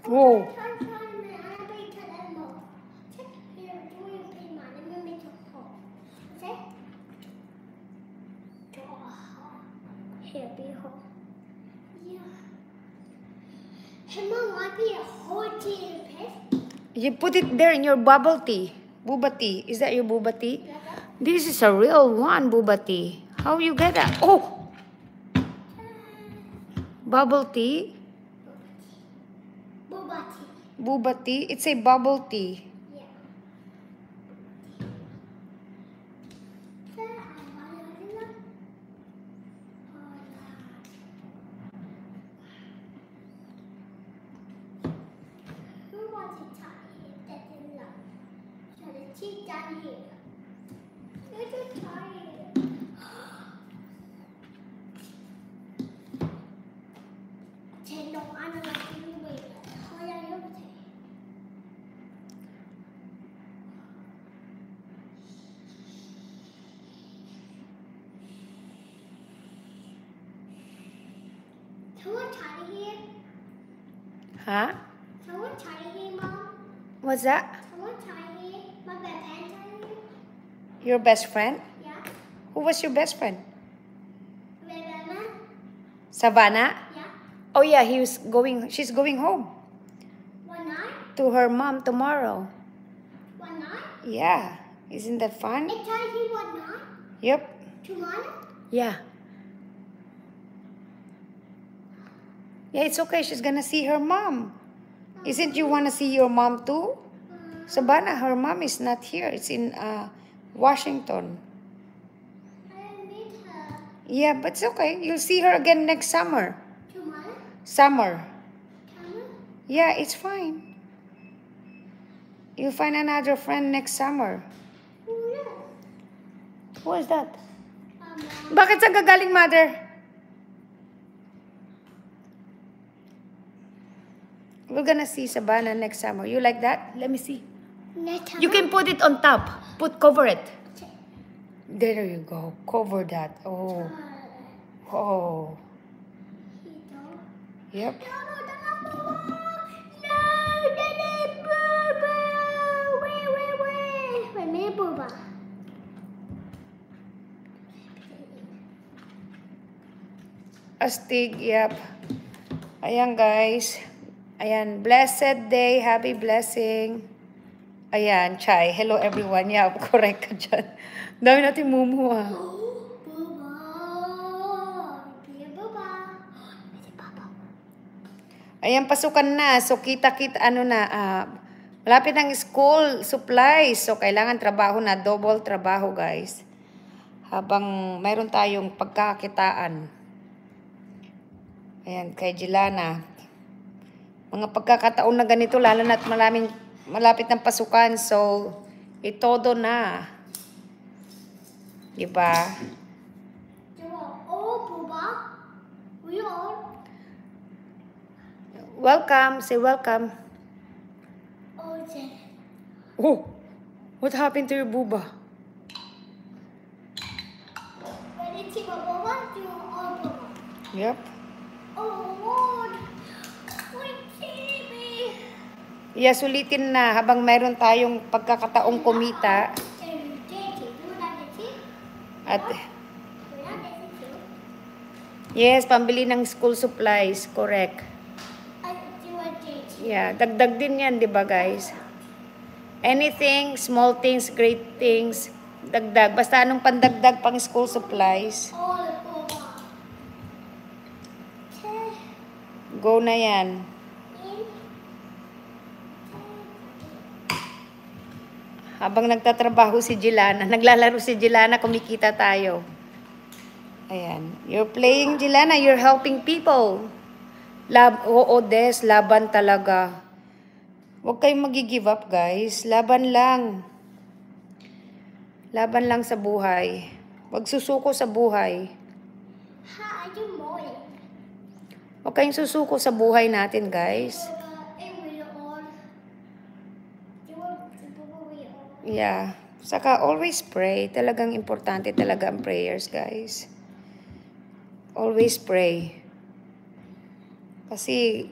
Oh. You put it there in your bubble tea. Booba tea. Is that your booba tea? This is a real one, booba tea. How you get that? Oh! Bubble tea? Booba tea? It's a bubble tea. Huh? Someone tied here, Mom. What's that? Someone tied here. My best friend tied here. Your best friend? Yeah. Who was your best friend? Savannah. Savannah? Yeah. Oh yeah, she's going home. One night. To her mom tomorrow. One night. Yeah. Isn't that fun? They tied here one night. Yep. Tomorrow. Yeah. Yeah, it's okay. She's gonna see her mom. Isn't you wanna see your mom too? Savannah, her mom is not here. It's in Washington. I meet her. Yeah, but it's okay. You'll see her again next summer. Tomorrow. Summer. Tomorrow. Yeah, it's fine. You'll find another friend next summer. Oh, yeah. Who is that? Mom. Bakit sa gagaling, mother? We're gonna see Savannah next summer. You like that? Let me see. Next You can put it on top. Cover it. There you go. Cover that. Oh. Oh. Yep. Astig, yep. Ayan, guys. Ayan, blessed day. Happy blessing. Ayan, Chai. Hello, everyone. Yeah, correct ka dyan. Dami natin mumuha. Ayan, pasukan na. So, kita-kita, malapit ang school supplies. So, kailangan trabaho na. Double trabaho, guys. Habang mayroon tayong pagkakakitaan. Ayan, kay Jelana. Mga pagkakataon na ganito, lalo na't malapit ng pasukan. So, itodo na. Diba? Welcome. Say welcome. Oh, what happened to your booba? Yep. Yeah, sulitin na habang mayroon tayong pagkakataong kumita. At yes, pambili ng school supplies, correct. Yeah, dagdag din yan, di ba, guys? Anything, small things, great things, dagdag. Basta anong pandagdag pang school supplies. Go na yan. Habang nagtatrabaho si Jelana, naglalaro si Jelana, kumikita tayo. Ayan. You're playing, Jelana. You're helping people. Oo, Des. Laban talaga. Huwag kayong mag-give up, guys. Laban lang. Laban lang sa buhay. Huwag susuko sa buhay. Huwag kayong susuko sa buhay natin, guys. Yeah. Saka always pray. Talagang importante talaga ang prayers, guys. Always pray. Kasi